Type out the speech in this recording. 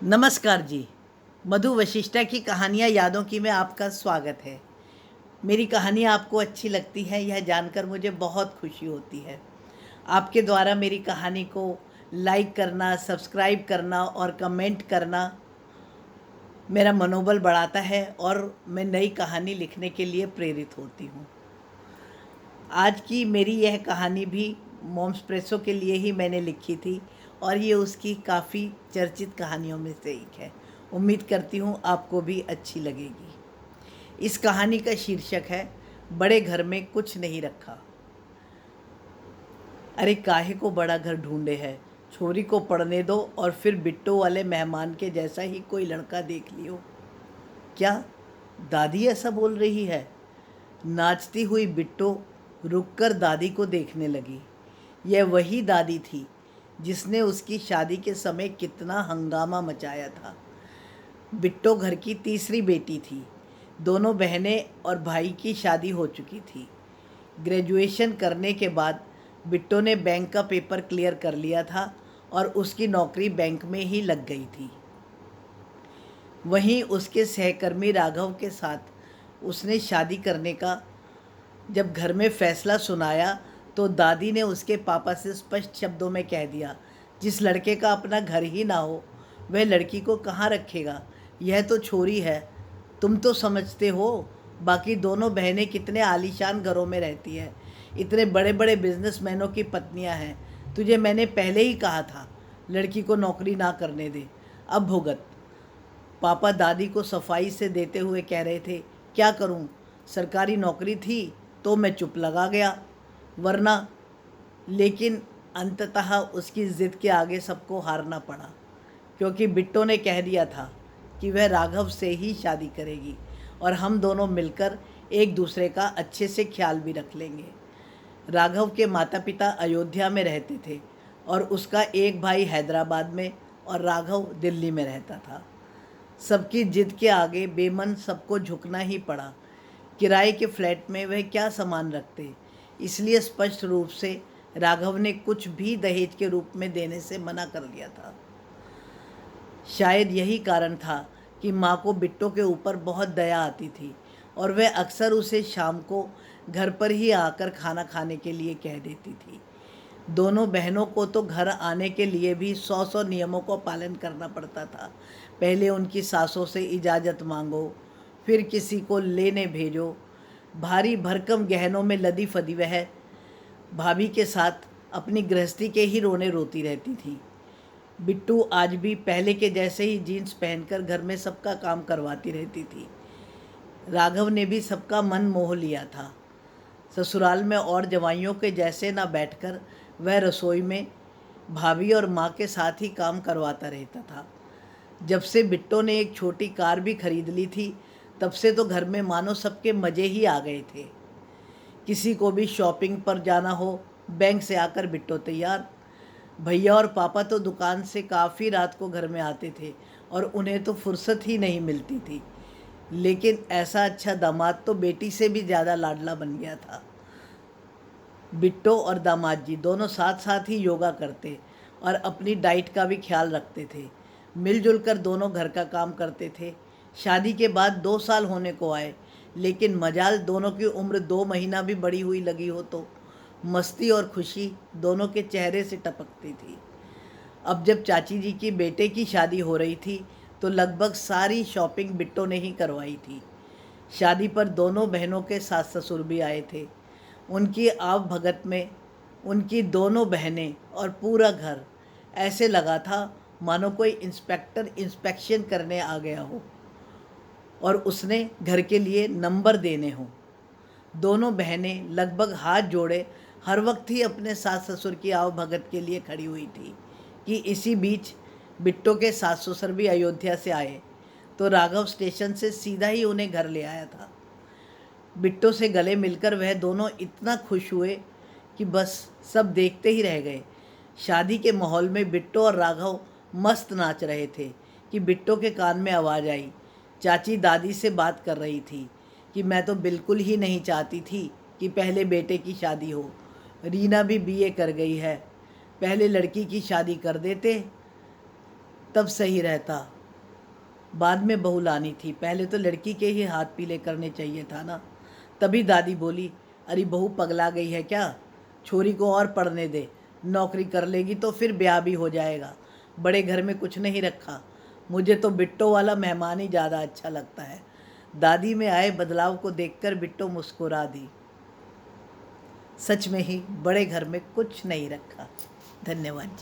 नमस्कार जी। मधु वशिष्ठा की कहानियाँ यादों की में आपका स्वागत है। मेरी कहानी आपको अच्छी लगती है यह जानकर मुझे बहुत खुशी होती है। आपके द्वारा मेरी कहानी को लाइक करना, सब्सक्राइब करना और कमेंट करना मेरा मनोबल बढ़ाता है और मैं नई कहानी लिखने के लिए प्रेरित होती हूँ। आज की मेरी यह कहानी भी मोम्सप्रेसो के लिए ही मैंने लिखी थी और ये उसकी काफ़ी चर्चित कहानियों में से एक है। उम्मीद करती हूँ आपको भी अच्छी लगेगी। इस कहानी का शीर्षक है बड़े घर में कुछ नहीं रखा। अरे काहे को बड़ा घर ढूंढे है, छोरी को पढ़ने दो और फिर बिट्टो वाले मेहमान के जैसा ही कोई लड़का देख लियो। क्या दादी ऐसा बोल रही है? नाचती हुई बिट्टो रुककर दादी को देखने लगी। यह वही दादी थी जिसने उसकी शादी के समय कितना हंगामा मचाया था। बिट्टो घर की तीसरी बेटी थी। दोनों बहनें और भाई की शादी हो चुकी थी। ग्रेजुएशन करने के बाद बिट्टो ने बैंक का पेपर क्लियर कर लिया था और उसकी नौकरी बैंक में ही लग गई थी। वहीं उसके सहकर्मी राघव के साथ उसने शादी करने का जब घर में फैसला सुनाया तो दादी ने उसके पापा से स्पष्ट शब्दों में कह दिया, जिस लड़के का अपना घर ही ना हो वह लड़की को कहाँ रखेगा। यह तो छोरी है, तुम तो समझते हो। बाकी दोनों बहनें कितने आलीशान घरों में रहती है, इतने बड़े बड़े बिजनेसमैनों की पत्नियां हैं। तुझे मैंने पहले ही कहा था लड़की को नौकरी ना करने दे, अब भुगत। पापा दादी को सफाई से देते हुए कह रहे थे। क्या करूं, सरकारी नौकरी थी तो मैं चुप लगा गया, वरना। लेकिन अंततः उसकी ज़िद के आगे सबको हारना पड़ा, क्योंकि बिट्टो ने कह दिया था कि वह राघव से ही शादी करेगी और हम दोनों मिलकर एक दूसरे का अच्छे से ख्याल भी रख लेंगे। राघव के माता पिता अयोध्या में रहते थे और उसका एक भाई हैदराबाद में और राघव दिल्ली में रहता था। सबकी जिद के आगे बेमन सबको झुकना ही पड़ा। किराए के फ्लैट में वह क्या सामान रखते, इसलिए स्पष्ट रूप से राघव ने कुछ भी दहेज के रूप में देने से मना कर दिया था। शायद यही कारण था कि माँ को बिट्टो के ऊपर बहुत दया आती थी और वह अक्सर उसे शाम को घर पर ही आकर खाना खाने के लिए कह देती थी। दोनों बहनों को तो घर आने के लिए भी 100 नियमों को पालन करना पड़ता था। पहले उनकी सासों से इजाज़त मांगो, फिर किसी को लेने भेजो। भारी भरकम गहनों में लदी फदी वह भाभी के साथ अपनी गृहस्थी के ही रोने रोती रहती थी। बिट्टू आज भी पहले के जैसे ही जीन्स पहनकर घर में सबका काम करवाती रहती थी। राघव ने भी सबका मन मोह लिया था। ससुराल में और जवाइयों के जैसे ना बैठकर वह रसोई में भाभी और माँ के साथ ही काम करवाता रहता था। जब से बिट्टो ने एक छोटी कार भी खरीद ली थी तब से तो घर में मानो सबके मज़े ही आ गए थे। किसी को भी शॉपिंग पर जाना हो, बैंक से आकर बिट्टो तैयार। भैया और पापा तो दुकान से काफ़ी रात को घर में आते थे और उन्हें तो फुर्सत ही नहीं मिलती थी। लेकिन ऐसा अच्छा दामाद तो बेटी से भी ज़्यादा लाडला बन गया था। बिट्टो और दामाद जी दोनों साथ साथ ही योगा करते और अपनी डाइट का भी ख्याल रखते थे। मिलजुल कर दोनों घर का काम करते थे। शादी के बाद 2 साल होने को आए, लेकिन मजाल दोनों की उम्र 2 महीना भी बड़ी हुई लगी हो तो मस्ती और खुशी दोनों के चेहरे से टपकती थी। अब जब चाची जी की बेटे की शादी हो रही थी तो लगभग सारी शॉपिंग बिट्टो ने ही करवाई थी। शादी पर दोनों बहनों के सास ससुर भी आए थे। उनकी आवभगत में उनकी दोनों बहनें और पूरा घर ऐसे लगा था मानो कोई इंस्पेक्टर इंस्पेक्शन करने आ गया हो और उसने घर के लिए नंबर देने हों। दोनों बहनें लगभग हाथ जोड़े हर वक्त ही अपने सास ससुर की आवभगत के लिए खड़ी हुई थी कि इसी बीच बिट्टो के सास ससुर भी अयोध्या से आए तो राघव स्टेशन से सीधा ही उन्हें घर ले आया था। बिट्टो से गले मिलकर वह दोनों इतना खुश हुए कि बस सब देखते ही रह गए। शादी के माहौल में बिट्टो और राघव मस्त नाच रहे थे कि बिट्टो के कान में आवाज़ आई। चाची दादी से बात कर रही थी कि मैं तो बिल्कुल ही नहीं चाहती थी कि पहले बेटे की शादी हो। रीना भी बीए कर गई है, पहले लड़की की शादी कर देते तब सही रहता। बाद में बहू लानी थी, पहले तो लड़की के ही हाथ पीले करने चाहिए था ना। तभी दादी बोली, अरे बहू पगला गई है क्या, छोरी को और पढ़ने दे, नौकरी कर लेगी तो फिर ब्याह भी हो जाएगा, बड़े घर में कुछ नहीं रखा। मुझे तो बिट्टो वाला मेहमान ही ज़्यादा अच्छा लगता है। दादी में आए बदलाव को देखकर बिट्टो मुस्कुरा दी। सच में ही बड़े घर में कुछ नहीं रखा। धन्यवाद।